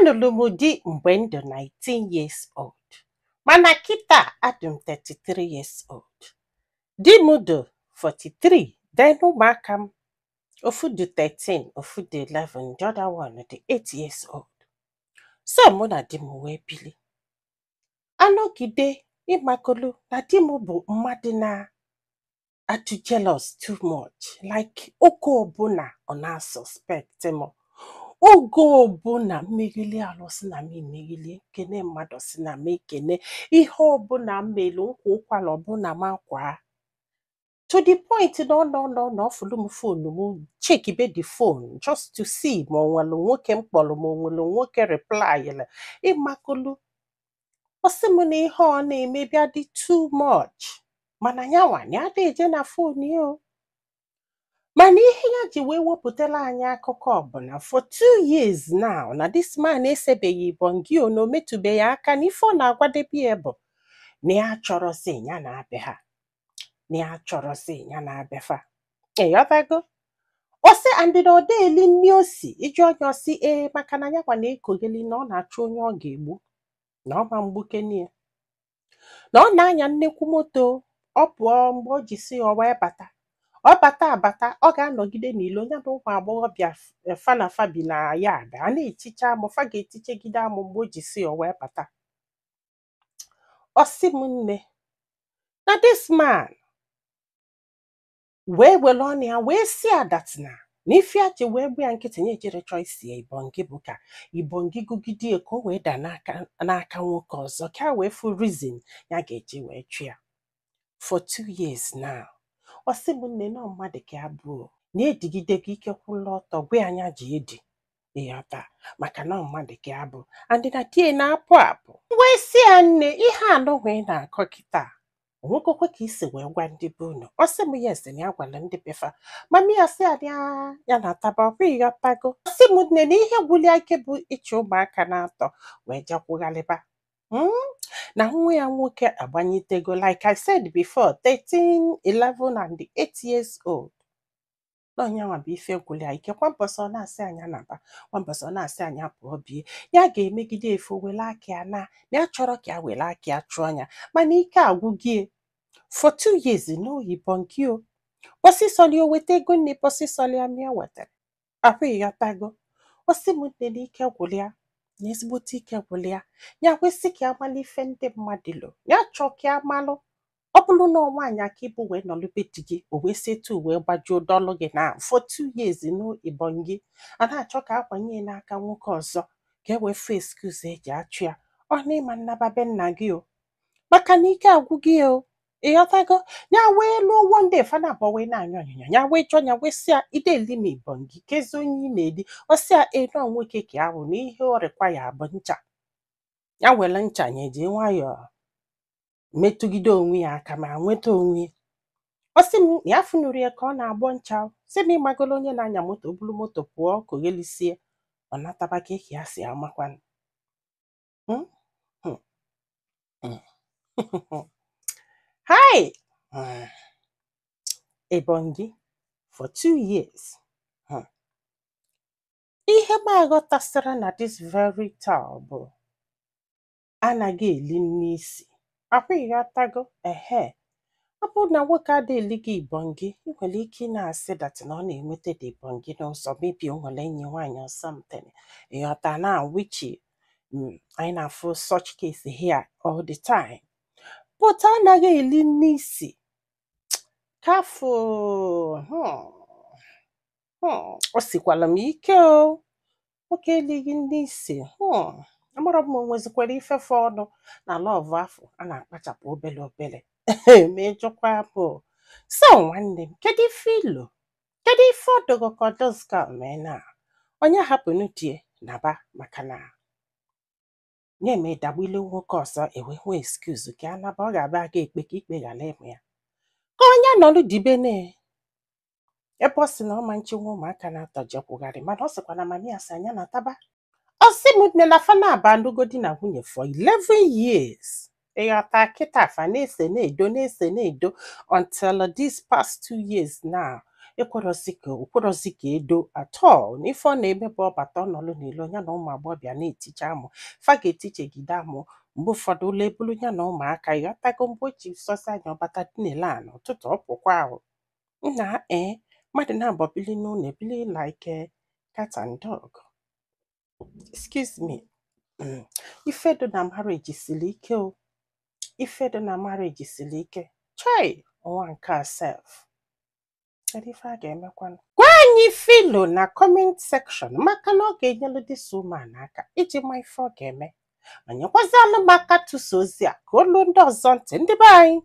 Anụrụ m di mgbe m dị 19 years old, mana kịta adị m 33 years old. Di m dị 43, then ụmụaka m ofu dị 13, ofu dị 11, the other one dị 8 years old. So mụ na di m wee bili. Anọgide ịmakolu na di m bụ mmadụ na-atụ jealous too much, like oge ọbụla ọ na-suspect m. Oge ọbụla mmegili alụ si na m emegili, kene mmadụ si na m ekene, ihe ọbụla mmelu nkwa ụkwara ọbụla m akwa. To the point na ọfụlụ m fonu m check ibe the phone just to see ma ọ nwere nwoke m kpọrọ, ma ọ nwere nwoke replyla. Ịmakolu ọ sị m na ihe ọ na-eme bịa dị too much, mana yanwa ya ada eje na phone ya o. Mana ihe ya ji wee wepụtara anyị akụkọ ọbụla for 2 years now na this man esebeghị ibongi o, na o metụbeghị aka na ife ọ na-agwadebe ya bụ na ya chọrọzi ya na-abịa ha, na ya chọrọzi ya na-abịa fa. Ịghọtago? Ọ sị andị na ọ eli nri osi iji onye osi maka na yakwa na-ekogeli na ọ na-achọ onye ọ ga-egbu, na ọ ma mgbukenie ya, na ọ na-anya nnekwu moto. Ọ pụọ mgbe o ji si ya ọ wee bata, ọ bata abata, ọ ga-anọgide n'ilo ya na ụmụ agbọghọbịa fana fabi na ya ada a na-etiche amụ, fa ga-etichegide amụ mgbe o ji si ya wee bata. Ọ sị m nne na this man wee were ọnụ ya wee si adatina na ife ya ji wee gbu ya nkịtị nye ejere chọọ isi ya ibongi bụ ka ibongi gụgide ya ka o wee daa n'aka nwoke ọzọ, ka wee fụ reason ya ga-eji wee chụ ya for 2 years now. Ọ sị m nne na mmadụ ka abụọ na-edigide gị ike kwụla ọtọ gwe anya ji edi ịghọta, maka na mmadụ ka abụ andị na die na-apụ apụ. Wee sị ya nne ihe anọ wee na-akọ kịta onwekokwe ka isi wee gwa ndị be unu. Ọ sị m yes na ya gwara ndị befa, mama ya sị ya na-ataba ọkwa ịghọtago. Ọ sị m nne na ihe gwụlia ike bụ ịchụ ụmụaka na-atọ wee jekwugharịba na nwa ya nwoke agbanyitego, like I said before, 13, 11 and 8 years old. N'ọnyanwa bụ ife gwụlia ike. Kwambọsị ọ na-asị anya naba, kwambọsị ọ na-asị anya pụọ bie, ya ga-emegide efu were aka ya na ya chọrọ ka ya were aka ya chụọ anya, mana ike agwụgie for 2 years n'oyibongi o. Bọsịsọli o weta ego nne, bọsịsọli ya mịa wetara ahụ ịghọtago. Ọ sị m nne na ike gwụlia, na ezigbote ike gwụlia, ya kwesị ka amalụ ife ndị mmadụ lo, ya chọọ ka amalụ. Ọ bụrụ na nwaanyị aka ibu wee nọlụbe di gị, o wee setu wee gbajuo dọlụ gị na for 2 years n'ibongi, a na-achọ ka akwanye n'aka nwoke ọzọ ka e wee fụ excuse eji achụ ya. Ọ na ịma nnababe nna gị o, maka na ike agwụ gị o. Ịghọtago? Ya wee lụọ one day fana abụọ wee na-anyụ ọnyụnya, ya wee chọọ ya wee sị ya ideli m ibongi kezi onye ị na-edi. Ọ sị ya nọ nwoke ka ahụ na ihe ọ rịkwa ya bụ ncha. Ya were ncha ya eji nwayọọ metụgide onwe ya aka ma nweta onwe. Ọ sị m ya funuru ya ka ọ na-agbọ ncha, sị m ịmagolo onye na-anya moto buru moto pụọ koghelisie, ọ nataba ka ya si amakwanụ. Hi! Ibongi for 2 years. Ihe m aghọtasịra na this very town bụ anaghị eli n'isi. Ahụ ịghọtago? Ọ bụrụ na nwoke adịghị eli gị ibongi, ị nwere ike ị na-asị dat na ọ na-enweta dị ibongi n'ụzọ, maybe o nwere enyi nwaanyị or something. Ịghọta na which anyị na-afụ such case here all the time. But anaghị eli n'isi. Kafụ o sikwala m ike o. Nwoke elighị n'isi. Amara m onwezikwara ifefe ọnụ na lọvụ afọ a na-akpachapụ obele obele ma ịjụkwa bụ. So nwanne m, kedu ife ilo? Kedu ife ọdụgọ ka ọdụzga mee na onye hapụnụ die naba, maka na na-eme dagbile nwoke ọzọ ewe nwee excuse ka a naba, ọ ga-abịa ga ekpe ka ikpe ghara ịmụ ya. Ka onye nọrụ dibene ebe ọ sị na ọma nchenwe ụmụaka na-atọ jekwugharị, mana ọ sịkwa na mami asị anya na taba. Ọ sị m nne na fana aba alụgodi na nwunye for 11 years. Ịghọta kịta fa na-ese na-edo na-ese na-edo until this past 2 years now. ekwerozi ka edo atọ na ife ọ na-eme bụ ọbata ọnọlụ n'ilo ya na ụmụ agbọghọbịa na-etiche amụ fa ga-etichegide amụ mgbe ụfọdụ ụlọ ebulu ya na ụmụaka ịghọtago mgbe o ji sọsọ anya ọbata dinele a n'ụtụtụ ọpụkwa ahụ nna mmadụ na-abọ bili n'ụlọ ebili like cat and dog. Excuse me. Ifedo na marriage siri ike o. Ifedo na marriage siri ike. Chai, nwa nke a self. Kedu ife a ga-emekwanụ? Gwa anyị filo na comment section maka na ọ ga-enyelu this woman aka iji ma ife ọ ga-eme. Anyekwazialụ maka tụsa ozi a ka olu ndị ọzọ ntị ndị be anyị.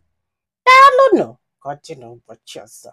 Daalụnụ ka ọ dị n'ụbọchị ọzọ.